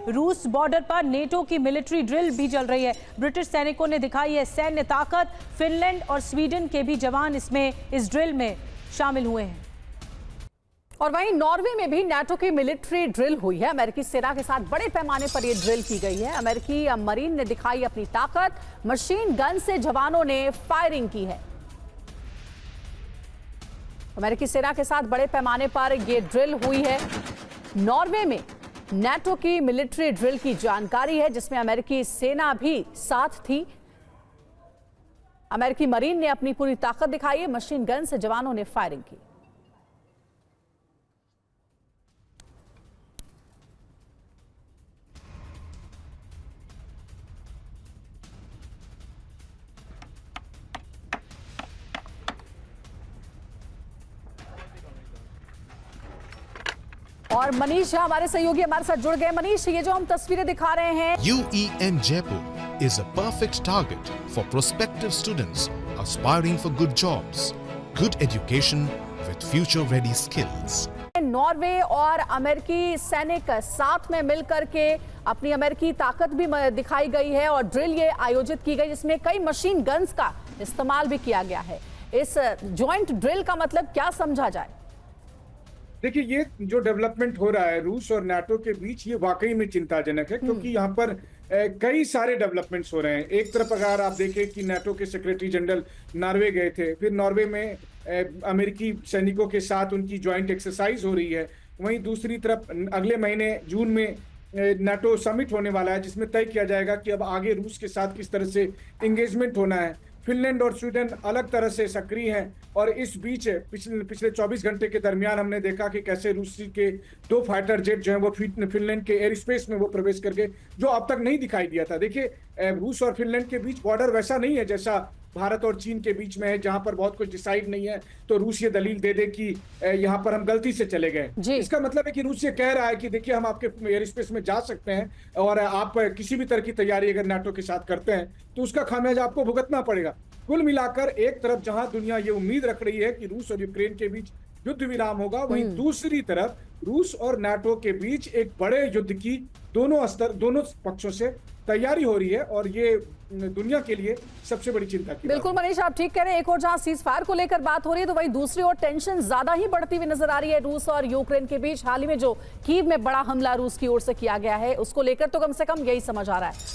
रूस बॉर्डर पर नेटो की मिलिट्री ड्रिल भी चल रही है। ब्रिटिश सैनिकों ने दिखाई है सैन्य ताकत। फिनलैंड और स्वीडन के भी जवान इस ड्रिल में शामिल हुए हैं। और वहीं नॉर्वे में भी नाटो की मिलिट्री ड्रिल हुई है। अमेरिकी सेना के साथ बड़े पैमाने पर यह ड्रिल की गई है। अमेरिकी मरीन ने दिखाई अपनी ताकत। मशीन गन से जवानों ने फायरिंग की है। अमेरिकी सेना के साथ बड़े पैमाने पर यह ड्रिल हुई है। नॉर्वे में नाटो की मिलिट्री ड्रिल की जानकारी है, जिसमें अमेरिकी सेना भी साथ थी। अमेरिकी मरीन ने अपनी पूरी ताकत दिखाई है। मशीन गन से जवानों ने फायरिंग की। और मनीष हमारे सहयोगी हमारे साथ जुड़ गए। मनीष, ये जो हम तस्वीरें दिखा रहे हैं, UEN Jaipur is a perfect target for prospective students aspiring for good jobs, good education with future-ready skills. Norway और अमेरिकी सैनिक साथ में मिलकर के अपनी अमेरिकी ताकत भी दिखाई गई है और ड्रिल ये आयोजित की गई, जिसमें कई मशीन गन्स का इस्तेमाल भी किया गया है। इस ज्वाइंट ड्रिल का मतलब क्या समझा जाए? देखिए, ये जो डेवलपमेंट हो रहा है रूस और नाटो के बीच, ये वाकई में चिंताजनक है, क्योंकि यहाँ पर कई सारे डेवलपमेंट्स हो रहे हैं। एक तरफ अगर आप देखें कि नाटो के सेक्रेटरी जनरल नॉर्वे गए थे, फिर नॉर्वे में अमेरिकी सैनिकों के साथ उनकी ज्वाइंट एक्सरसाइज हो रही है। वहीं दूसरी तरफ अगले महीने जून में नाटो समिट होने वाला है, जिसमें तय किया जाएगा कि अब आगे रूस के साथ किस तरह से इंगेजमेंट होना है। फिनलैंड और स्वीडन अलग तरह से सक्रिय हैं और इस बीच पिछले 24 घंटे के दरमियान हमने देखा कि कैसे रूसी के 2 फाइटर जेट जो हैं वो फिनलैंड के एयर स्पेस में वो प्रवेश करके, जो अब तक नहीं दिखाई दिया था। देखिए, रूस और फिनलैंड के बीच बॉर्डर वैसा नहीं है जैसा भारत और चीन के बीच में है, जहां पर बहुत कुछ डिसाइड नहीं है तो रूस ये दलील दे दे कि यहां पर हम गलती से चले गए। इसका मतलब है कि रूस ये कह रहा है कि देखिए, हम आपके एयर स्पेस में जा सकते हैं और आप किसी भी तरह की तैयारी अगर नाटो के साथ करते हैं तो उसका खामियाजा आपको भुगतना पड़ेगा। कुल मिलाकर एक तरफ जहां दुनिया ये उम्मीद रख रही है कि रूस और यूक्रेन के बीच युद्ध विराम होगा, वहीं दूसरी तरफ रूस और नाटो के बीच एक बड़े युद्ध की दोनों पक्षों से तैयारी हो रही है और ये दुनिया के लिए सबसे बड़ी चिंता की। बिल्कुल मनीष, आप ठीक कह रहे हैं। एक और जहां सीज फायर को लेकर बात हो रही है, तो वहीं दूसरी ओर टेंशन ज्यादा ही बढ़ती हुई नजर आ रही है रूस और यूक्रेन के बीच। हाल ही में जो कीव में बड़ा हमला रूस की ओर से किया गया है, उसको लेकर तो कम से कम यही समझ आ रहा है।